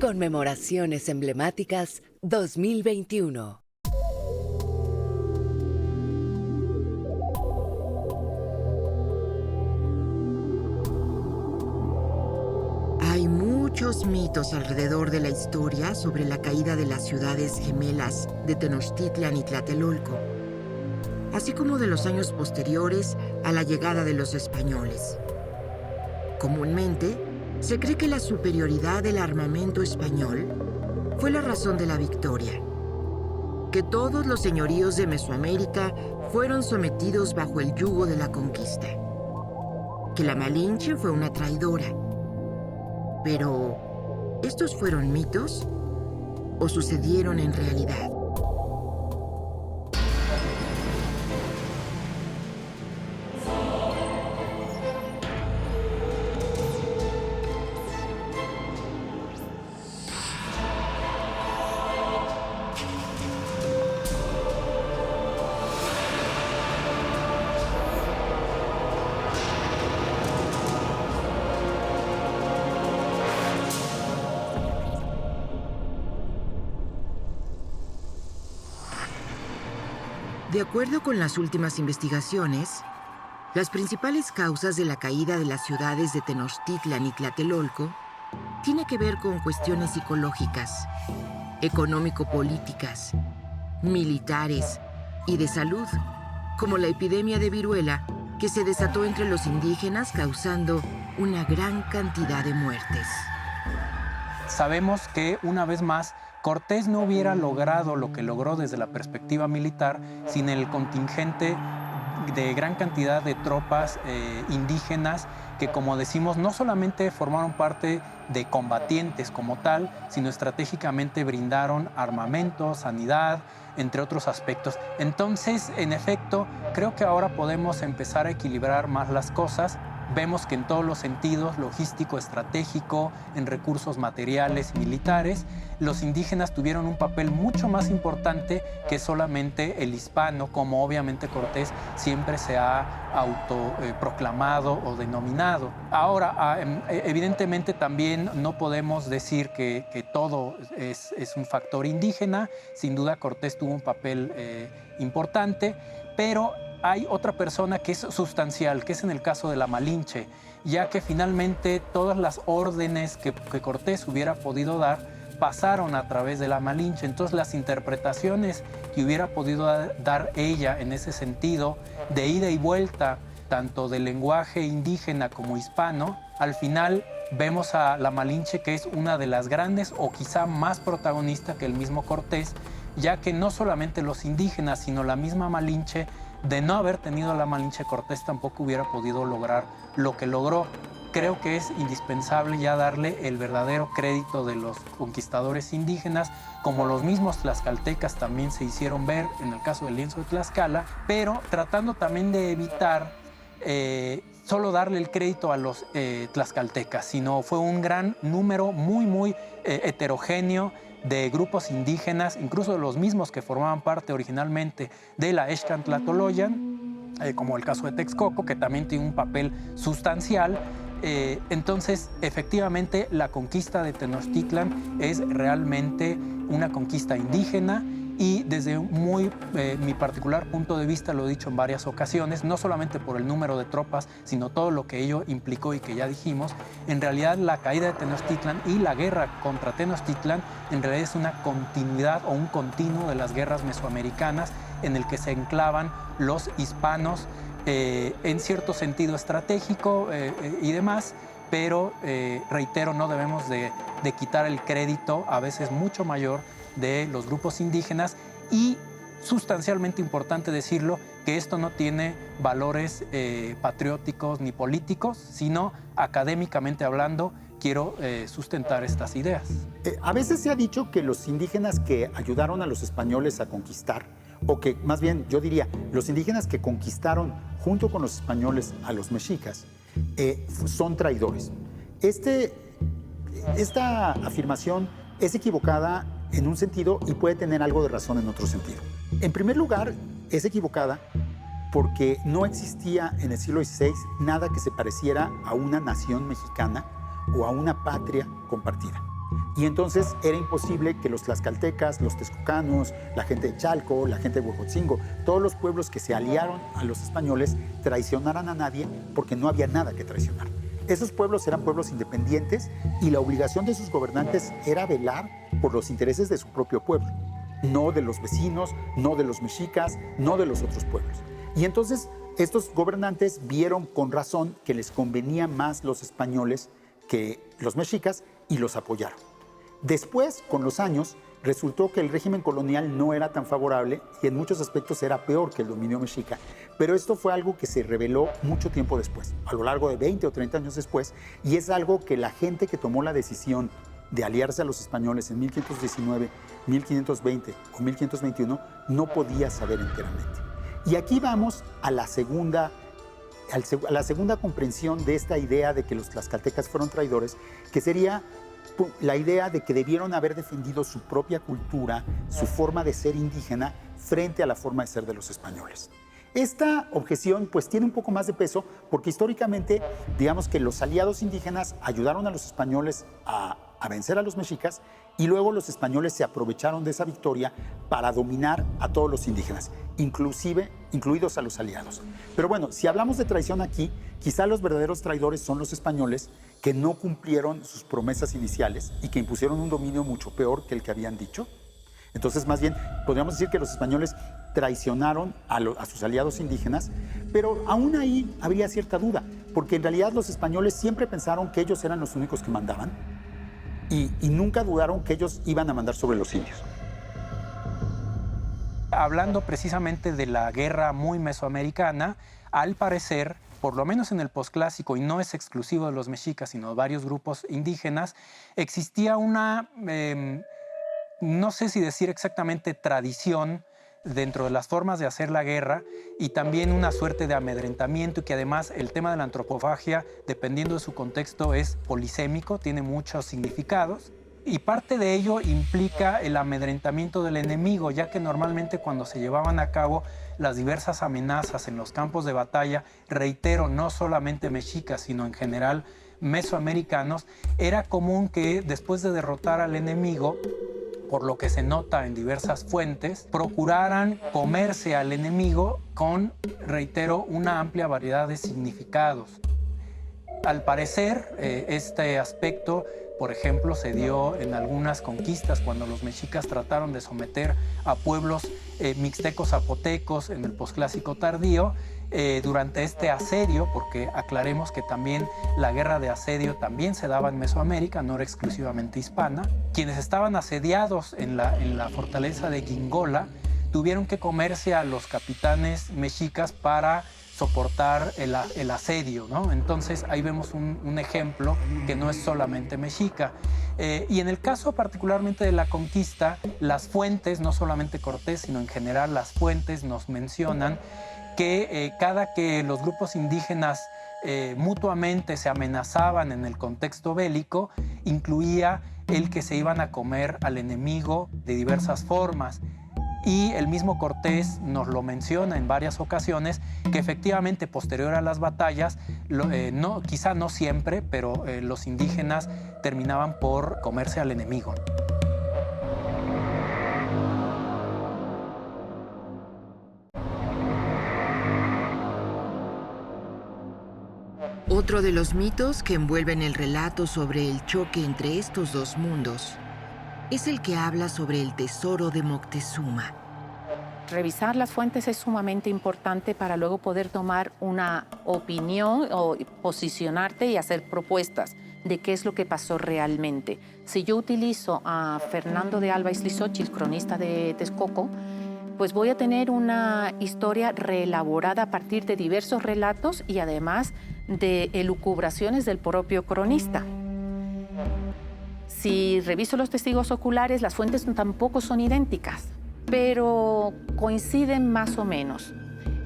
Conmemoraciones emblemáticas 2021. Hay muchos mitos alrededor de la historia sobre la caída de las ciudades gemelas de Tenochtitlan y Tlatelolco, así como de los años posteriores a la llegada de los españoles. Comúnmente, se cree que la superioridad del armamento español fue la razón de la victoria, que todos los señoríos de Mesoamérica fueron sometidos bajo el yugo de la conquista, que la Malinche fue una traidora. Pero, ¿estos fueron mitos o sucedieron en realidad? De acuerdo con las últimas investigaciones, las principales causas de la caída de las ciudades de Tenochtitlan y Tlatelolco tiene que ver con cuestiones psicológicas, económico-políticas, militares y de salud, como la epidemia de viruela que se desató entre los indígenas causando una gran cantidad de muertes. Sabemos que, una vez más, Cortés no hubiera logrado lo que logró desde la perspectiva militar sin el contingente de gran cantidad de tropas indígenas que, como decimos, no solamente formaron parte de combatientes como tal, sino estratégicamente brindaron armamento, sanidad, entre otros aspectos. Entonces, en efecto, creo que ahora podemos empezar a equilibrar más las cosas. Vemos que en todos los sentidos, logístico, estratégico, en recursos materiales, militares, los indígenas tuvieron un papel mucho más importante que solamente el hispano, como obviamente Cortés siempre se ha autoproclamado o denominado. Ahora, evidentemente también no podemos decir que todo es un factor indígena. Sin duda Cortés tuvo un papel importante, pero hay otra persona que es sustancial, que es en el caso de la Malinche, ya que finalmente todas las órdenes que Cortés hubiera podido dar pasaron a través de la Malinche. Entonces las interpretaciones que hubiera podido dar ella en ese sentido, de ida y vuelta, tanto del lenguaje indígena como hispano, al final vemos a la Malinche, que es una de las grandes o quizá más protagonista que el mismo Cortés, ya que no solamente los indígenas, sino la misma Malinche, de no haber tenido la Malinche, Cortés tampoco hubiera podido lograr lo que logró. Creo que es indispensable ya darle el verdadero crédito de los conquistadores indígenas, como los mismos tlaxcaltecas también se hicieron ver en el caso del lienzo de Tlaxcala, pero tratando también de evitar solo darle el crédito a los tlaxcaltecas, sino fue un gran número muy heterogéneo de grupos indígenas, incluso de los mismos que formaban parte originalmente de la Xcantlatoloyan, como el caso de Texcoco, que también tiene un papel sustancial. Entonces, efectivamente, la conquista de Tenochtitlan es realmente una conquista indígena y desde mi particular punto de vista, lo he dicho en varias ocasiones, no solamente por el número de tropas, sino todo lo que ello implicó y que ya dijimos, en realidad la caída de Tenochtitlan y la guerra contra Tenochtitlan en realidad es una continuidad o un continuo de las guerras mesoamericanas en el que se enclavan los hispanos en cierto sentido estratégico y demás, pero reitero, no debemos de quitar el crédito, a veces mucho mayor, de los grupos indígenas, y sustancialmente importante decirlo, que esto no tiene valores patrióticos ni políticos, sino académicamente hablando, quiero sustentar estas ideas. A veces se ha dicho que los indígenas que ayudaron a los españoles a conquistar, o que más bien yo diría, los indígenas que conquistaron junto con los españoles a los mexicas, son traidores. Esta afirmación es equivocada en un sentido y puede tener algo de razón en otro sentido. En primer lugar, es equivocada porque no existía en el siglo XVI nada que se pareciera a una nación mexicana o a una patria compartida. Y entonces era imposible que los tlaxcaltecas, los texcocanos, la gente de Chalco, la gente de Huejotzingo, todos los pueblos que se aliaron a los españoles traicionaran a nadie porque no había nada que traicionar. Esos pueblos eran pueblos independientes y la obligación de sus gobernantes era velar por los intereses de su propio pueblo, no de los vecinos, no de los mexicas, no de los otros pueblos. Y entonces estos gobernantes vieron con razón que les convenía más los españoles que los mexicas y los apoyaron. Después, con los años, resultó que el régimen colonial no era tan favorable y en muchos aspectos era peor que el dominio mexica. Pero esto fue algo que se reveló mucho tiempo después, a lo largo de 20 o 30 años después, y es algo que la gente que tomó la decisión de aliarse a los españoles en 1519, 1520 o 1521 no podía saber enteramente. Y aquí vamos a la segunda comprensión de esta idea de que los tlaxcaltecas fueron traidores, que sería la idea de que debieron haber defendido su propia cultura, su forma de ser indígena, frente a la forma de ser de los españoles. Esta objeción pues tiene un poco más de peso porque históricamente digamos que los aliados indígenas ayudaron a los españoles a vencer a los mexicas y luego los españoles se aprovecharon de esa victoria para dominar a todos los indígenas, incluidos a los aliados. Pero bueno, si hablamos de traición aquí, quizá los verdaderos traidores son los españoles que no cumplieron sus promesas iniciales y que impusieron un dominio mucho peor que el que habían dicho. Entonces, más bien, podríamos decir que los españoles traicionaron a sus aliados indígenas, pero aún ahí habría cierta duda, porque en realidad los españoles siempre pensaron que ellos eran los únicos que mandaban y nunca dudaron que ellos iban a mandar sobre los indios. Hablando precisamente de la guerra muy mesoamericana, al parecer, por lo menos en el posclásico, y no es exclusivo de los mexicas, sino de varios grupos indígenas, existía una, no sé si decir exactamente tradición dentro de las formas de hacer la guerra y también una suerte de amedrentamiento y que además el tema de la antropofagia, dependiendo de su contexto, es polisémico, tiene muchos significados. Y parte de ello implica el amedrentamiento del enemigo, ya que normalmente cuando se llevaban a cabo las diversas amenazas en los campos de batalla, reitero, no solamente mexicas, sino en general mesoamericanos, era común que después de derrotar al enemigo, por lo que se nota en diversas fuentes, procuraran comerse al enemigo con, reitero, una amplia variedad de significados. Al parecer, este aspecto, por ejemplo, se dio en algunas conquistas cuando los mexicas trataron de someter a pueblos mixtecos zapotecos en el posclásico tardío durante este asedio, porque aclaremos que también la guerra de asedio también se daba en Mesoamérica, no era exclusivamente hispana. Quienes estaban asediados en la fortaleza de Gingola tuvieron que comerse a los capitanes mexicas para soportar el asedio, ¿no? Entonces ahí vemos un ejemplo que no es solamente mexica. Y en el caso particularmente de la conquista, las fuentes, no solamente Cortés, sino en general las fuentes nos mencionan que cada que los grupos indígenas mutuamente se amenazaban en el contexto bélico, incluía el que se iban a comer al enemigo de diversas formas. Y el mismo Cortés nos lo menciona en varias ocasiones, que efectivamente posterior a las batallas, quizá no siempre, pero los indígenas terminaban por comerse al enemigo. Otro de los mitos que envuelven el relato sobre el choque entre estos dos mundos es el que habla sobre el tesoro de Moctezuma. Revisar las fuentes es sumamente importante para luego poder tomar una opinión o posicionarte y hacer propuestas de qué es lo que pasó realmente. Si yo utilizo a Fernando de Alba Izlizóchitl, cronista de Texcoco, pues voy a tener una historia reelaborada a partir de diversos relatos y además de elucubraciones del propio cronista. Si reviso los testigos oculares, las fuentes tampoco son idénticas, pero coinciden más o menos.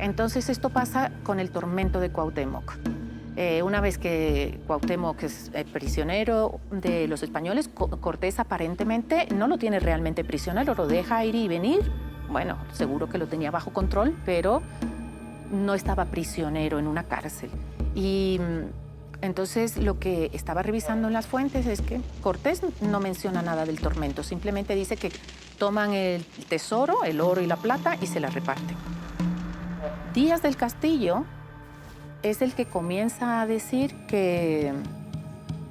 Entonces esto pasa con el tormento de Cuauhtémoc. Una vez que Cuauhtémoc es prisionero de los españoles, Cortés aparentemente no lo tiene realmente prisionero, lo deja ir y venir. Bueno, seguro que lo tenía bajo control, pero no estaba prisionero en una cárcel. Y Entonces, lo que estaba revisando en las fuentes es que Cortés no menciona nada del tormento, simplemente dice que toman el tesoro, el oro y la plata, y se la reparten. Díaz del Castillo es el que comienza a decir que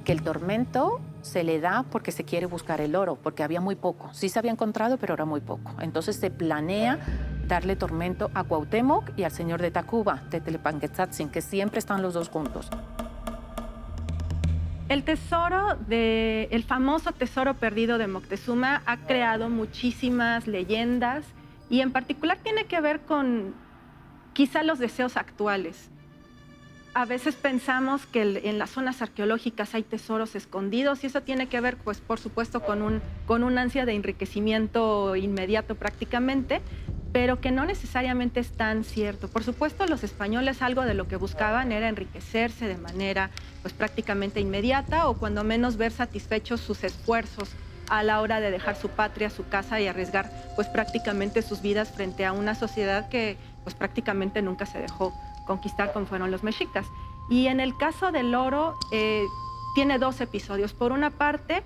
el tormento se le da porque se quiere buscar el oro, porque había muy poco. Sí se había encontrado, pero era muy poco. Entonces se planea darle tormento a Cuauhtémoc y al señor de Tacuba, Tetlepanquetzatzin, que siempre están los dos juntos. El famoso tesoro perdido de Moctezuma ha creado muchísimas leyendas y en particular tiene que ver con quizá los deseos actuales. A veces pensamos que en las zonas arqueológicas hay tesoros escondidos y eso tiene que ver, pues, por supuesto, con un ansia de enriquecimiento inmediato prácticamente, pero que no necesariamente es tan cierto. Por supuesto, los españoles algo de lo que buscaban era enriquecerse de manera, pues, prácticamente inmediata o cuando menos ver satisfechos sus esfuerzos a la hora de dejar su patria, su casa y arriesgar, pues, prácticamente sus vidas frente a una sociedad que, pues, prácticamente nunca se dejó conquistar como fueron los mexicas. Y en el caso del oro, tiene dos episodios. Por una parte,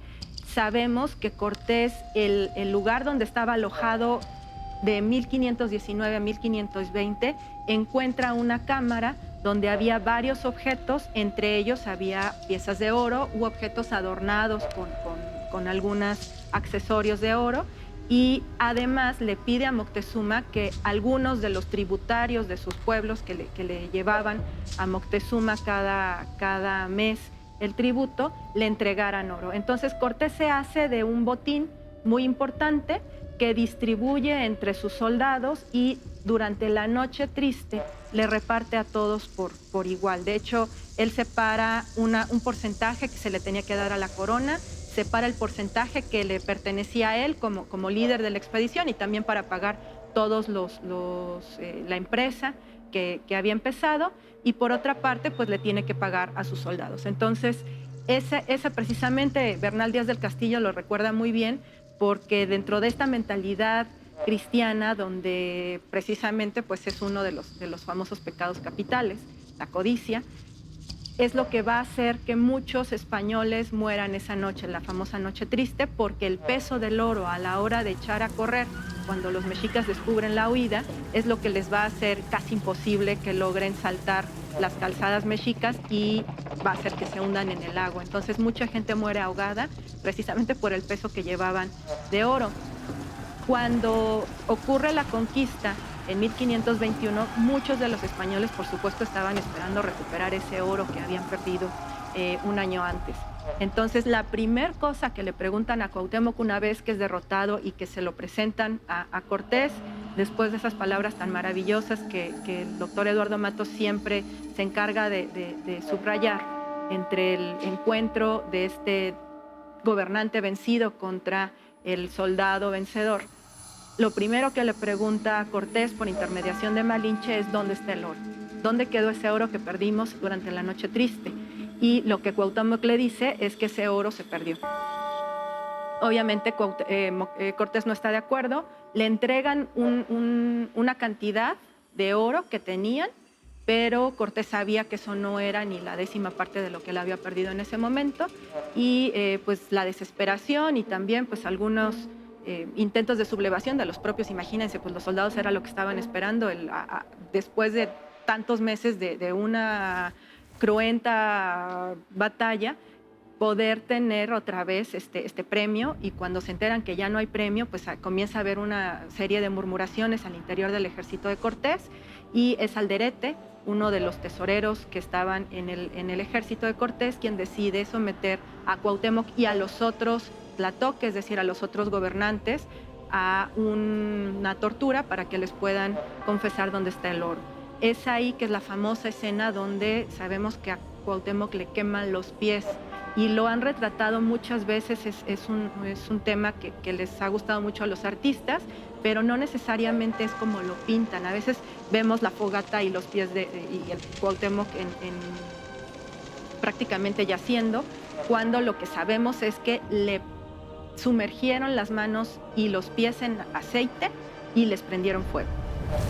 sabemos que Cortés, el lugar donde estaba alojado de 1519 a 1520, encuentra una cámara donde había varios objetos, entre ellos había piezas de oro u objetos adornados con algunos accesorios de oro, y además le pide a Moctezuma que algunos de los tributarios de sus pueblos que le llevaban a Moctezuma cada mes el tributo, le entregaran oro. Entonces Cortés se hace de un botín muy importante que distribuye entre sus soldados y durante la noche triste le reparte a todos por igual. De hecho, él separa un porcentaje que se le tenía que dar a la corona, separa el porcentaje que le pertenecía a él como líder de la expedición y también para pagar todos la empresa que había empezado, y por otra parte pues le tiene que pagar a sus soldados. Entonces esa precisamente Bernal Díaz del Castillo lo recuerda muy bien, porque dentro de esta mentalidad cristiana donde precisamente pues es uno de los famosos pecados capitales, la codicia, es lo que va a hacer que muchos españoles mueran esa noche, la famosa noche triste, porque el peso del oro a la hora de echar a correr, cuando los mexicas descubren la huida, es lo que les va a hacer casi imposible que logren saltar las calzadas mexicas y va a hacer que se hundan en el lago. Entonces mucha gente muere ahogada precisamente por el peso que llevaban de oro. Cuando ocurre la conquista en 1521, muchos de los españoles, por supuesto, estaban esperando recuperar ese oro que habían perdido un año antes. Entonces, la primera cosa que le preguntan a Cuauhtémoc una vez que es derrotado y que se lo presentan a Cortés, después de esas palabras tan maravillosas que el doctor Eduardo Matos siempre se encarga de subrayar entre el encuentro de este gobernante vencido contra el soldado vencedor, lo primero que le pregunta a Cortés por intermediación de Malinche es ¿dónde está el oro? ¿Dónde quedó ese oro que perdimos durante la noche triste? Y lo que Cuauhtémoc le dice es que ese oro se perdió. Obviamente Cortés no está de acuerdo, le entregan una cantidad de oro que tenían, pero Cortés sabía que eso no era ni la 10ª parte de lo que él había perdido en ese momento, y pues la desesperación y también pues algunos intentos de sublevación de los propios, imagínense, pues los soldados era lo que estaban esperando después de tantos meses de una cruenta batalla, poder tener otra vez este premio, y cuando se enteran que ya no hay premio, pues comienza a haber una serie de murmuraciones al interior del ejército de Cortés, y es Alderete, uno de los tesoreros que estaban en el ejército de Cortés, quien decide someter a Cuauhtémoc y a los otros tlatoques, es decir, a los otros gobernantes, a una tortura para que les puedan confesar dónde está el oro. Es ahí que es la famosa escena donde sabemos que a Cuauhtémoc le queman los pies, y lo han retratado muchas veces, es un tema que les ha gustado mucho a los artistas, pero no necesariamente es como lo pintan. A veces vemos la fogata y los pies y el Cuauhtémoc prácticamente yaciendo, cuando lo que sabemos es que le sumergieron las manos y los pies en aceite y les prendieron fuego,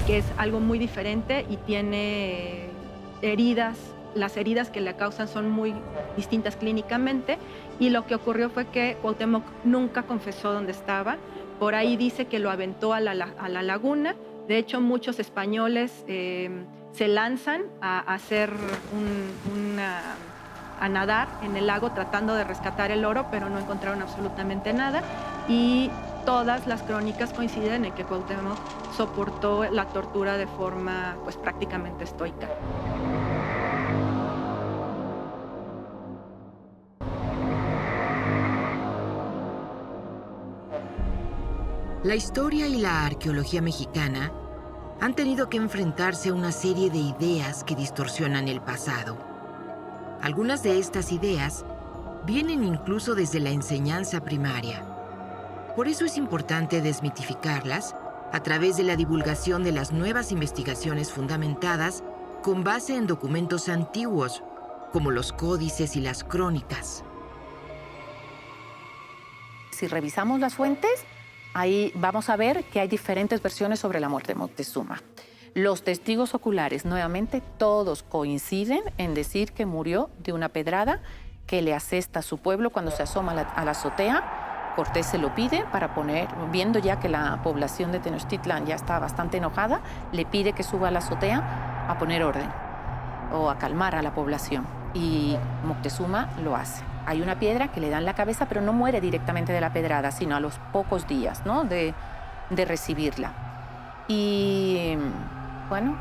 que es algo muy diferente y tiene heridas las heridas que le causan son muy distintas clínicamente, y lo que ocurrió fue que Cuauhtémoc nunca confesó dónde estaba. Por ahí dice que lo aventó a la laguna. De hecho, muchos españoles se lanzan a hacer a nadar en el lago tratando de rescatar el oro, pero no encontraron absolutamente nada. Y todas las crónicas coinciden en que Cuauhtémoc soportó la tortura de forma pues prácticamente estoica. La historia y la arqueología mexicana han tenido que enfrentarse a una serie de ideas que distorsionan el pasado. Algunas de estas ideas vienen incluso desde la enseñanza primaria. Por eso es importante desmitificarlas a través de la divulgación de las nuevas investigaciones fundamentadas con base en documentos antiguos, como los códices y las crónicas. Si revisamos las fuentes, ahí vamos a ver que hay diferentes versiones sobre la muerte de Moctezuma. Los testigos oculares, nuevamente, todos coinciden en decir que murió de una pedrada que le asesta a su pueblo cuando se asoma a la azotea. Cortés se lo pide para poner, viendo ya que la población de Tenochtitlan ya está bastante enojada, le pide que suba a la azotea a poner orden o a calmar a la población. Y Moctezuma lo hace. Hay una piedra que le da en la cabeza, pero no muere directamente de la pedrada, sino a los pocos días, ¿no?, de recibirla. Y bueno,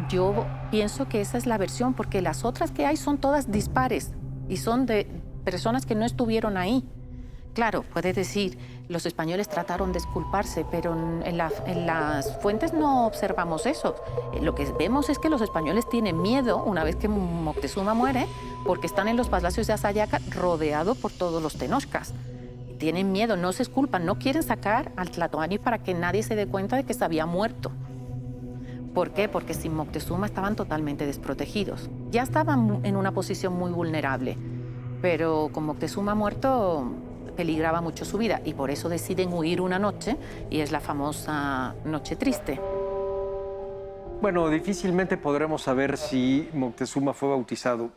yo pienso que esa es la versión, porque las otras que hay son todas dispares y son de personas que no estuvieron ahí. Claro, puedes decir, los españoles trataron de exculparse, pero en las fuentes no observamos eso. Lo que vemos es que los españoles tienen miedo una vez que Moctezuma muere, porque están en los palacios de Azayaca rodeados por todos los tenochcas. Tienen miedo, no se exculpan, no quieren sacar al Tlatoani para que nadie se dé cuenta de que se había muerto. ¿Por qué? Porque sin Moctezuma estaban totalmente desprotegidos. Ya estaban en una posición muy vulnerable, pero con Moctezuma muerto peligraba mucho su vida, y por eso deciden huir una noche, y es la famosa Noche Triste. Bueno, difícilmente podremos saber si Moctezuma fue bautizado.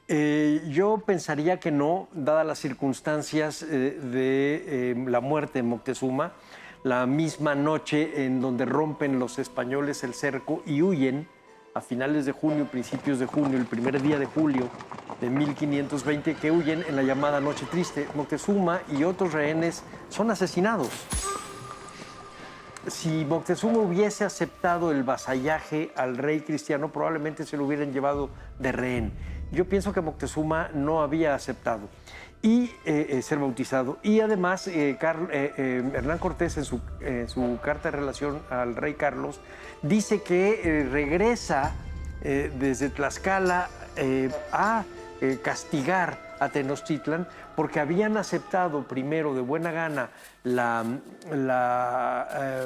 Yo pensaría que no, dadas las circunstancias de la muerte de Moctezuma, la misma noche en donde rompen los españoles el cerco y huyen a finales de junio, principios de junio, el primer día de julio de 1520, que huyen en la llamada Noche Triste. Moctezuma y otros rehenes son asesinados. Si Moctezuma hubiese aceptado el vasallaje al rey cristiano, probablemente se lo hubieran llevado de rehén. Yo pienso que Moctezuma no había aceptado y ser bautizado. Y además, Hernán Cortés, en su carta de relación al rey Carlos, dice que regresa desde Tlaxcala a castigar a Tenochtitlan porque habían aceptado primero de buena gana la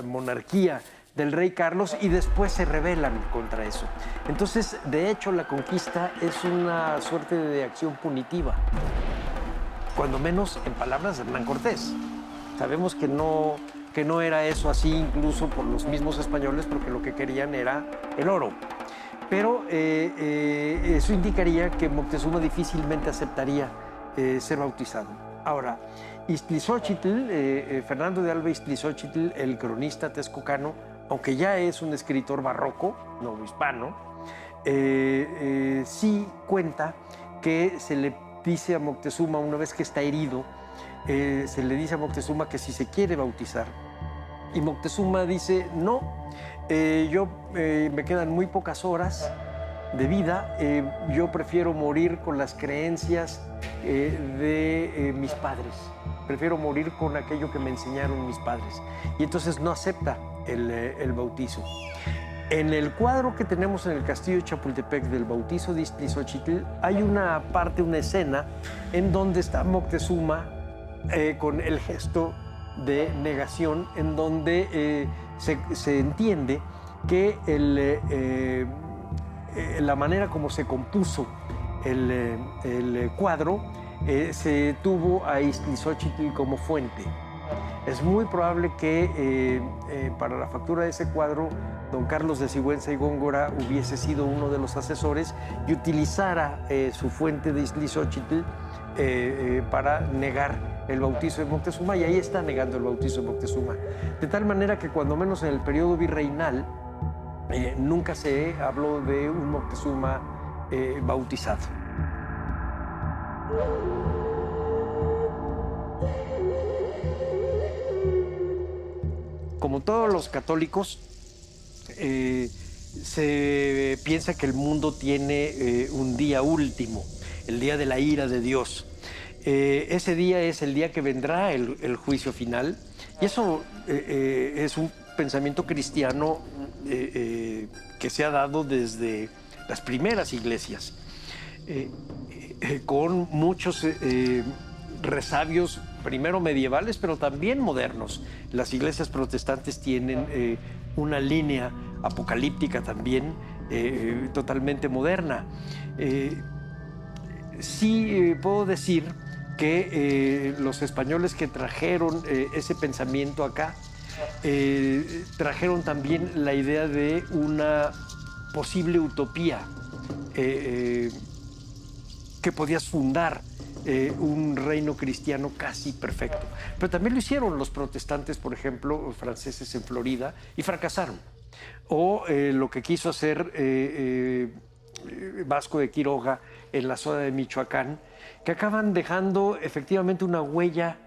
monarquía del rey Carlos y después se rebelan contra eso. Entonces, de hecho, la conquista es una suerte de acción punitiva, cuando menos en palabras de Hernán Cortés. Sabemos que no era eso así, incluso por los mismos españoles, porque lo que querían era el oro. Pero eso indicaría que Moctezuma difícilmente aceptaría ser bautizado. Ahora, Iztlizóchitl, Fernando de Alba Iztlizóchitl, el cronista texcocano, aunque ya es un escritor barroco, novohispano, sí cuenta que se le dice a Moctezuma, una vez que está herido, se le dice a Moctezuma que si se quiere bautizar. Y Moctezuma dice, no, me quedan muy pocas horas de vida, yo prefiero morir con las creencias de mis padres, prefiero morir con aquello que me enseñaron mis padres. Y entonces no acepta el bautizo. En el cuadro que tenemos en el castillo de Chapultepec del bautizo de Iztlizóchitl hay una parte, una escena, en donde está Moctezuma con el gesto de negación, en donde se entiende que la manera como se compuso el cuadro se tuvo a Iztlizóchitl como fuente. Es muy probable que para la factura de ese cuadro, don Carlos de Sigüenza y Góngora hubiese sido uno de los asesores y utilizara su fuente de Izlizóchitl para negar el bautizo de Moctezuma, y ahí está negando el bautizo de Moctezuma. De tal manera que cuando menos en el periodo virreinal nunca se habló de un Moctezuma bautizado. Como todos los católicos, se piensa que el mundo tiene un día último, el día de la ira de Dios. Ese día es el día que vendrá el juicio final, y eso es un pensamiento cristiano que se ha dado desde las primeras iglesias, con muchos resabios, primero medievales, pero también modernos. Las iglesias protestantes tienen una línea apocalíptica también totalmente moderna. Sí puedo decir que los españoles que trajeron ese pensamiento acá, trajeron también la idea de una posible utopía, que podías fundar un reino cristiano casi perfecto. Pero también lo hicieron los protestantes, por ejemplo, franceses en Florida, y fracasaron. O lo que quiso hacer Vasco de Quiroga en la zona de Michoacán, que acaban dejando efectivamente una huella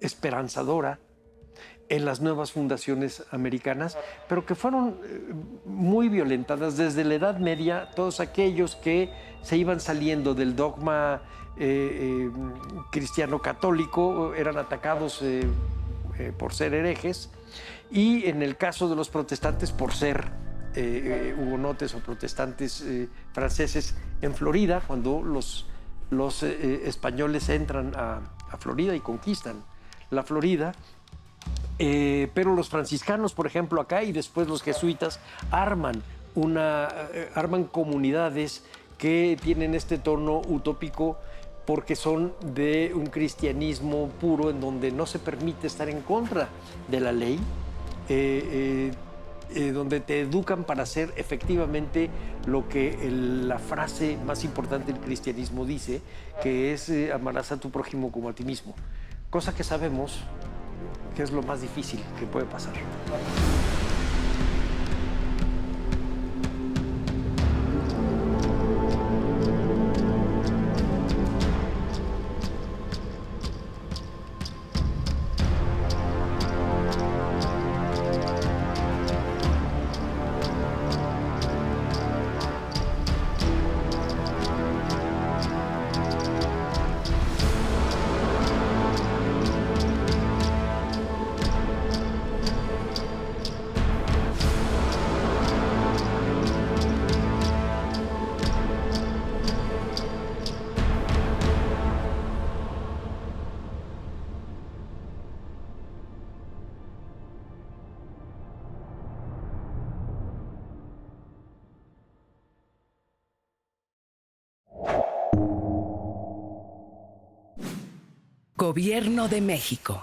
esperanzadora en las nuevas fundaciones americanas, pero que fueron muy violentadas desde la Edad Media. Todos aquellos que se iban saliendo del dogma cristiano católico eran atacados por ser herejes, y en el caso de los protestantes por ser hugonotes o protestantes franceses en Florida, cuando los españoles entran a Florida y conquistan la Florida. Pero los franciscanos, por ejemplo, acá, y después los jesuitas arman comunidades que tienen este tono utópico, porque son de un cristianismo puro en donde no se permite estar en contra de la ley, donde te educan para hacer efectivamente lo que la frase más importante del cristianismo dice, que es amarás a tu prójimo como a ti mismo, cosa que sabemos que es lo más difícil que puede pasar. Gobierno de México.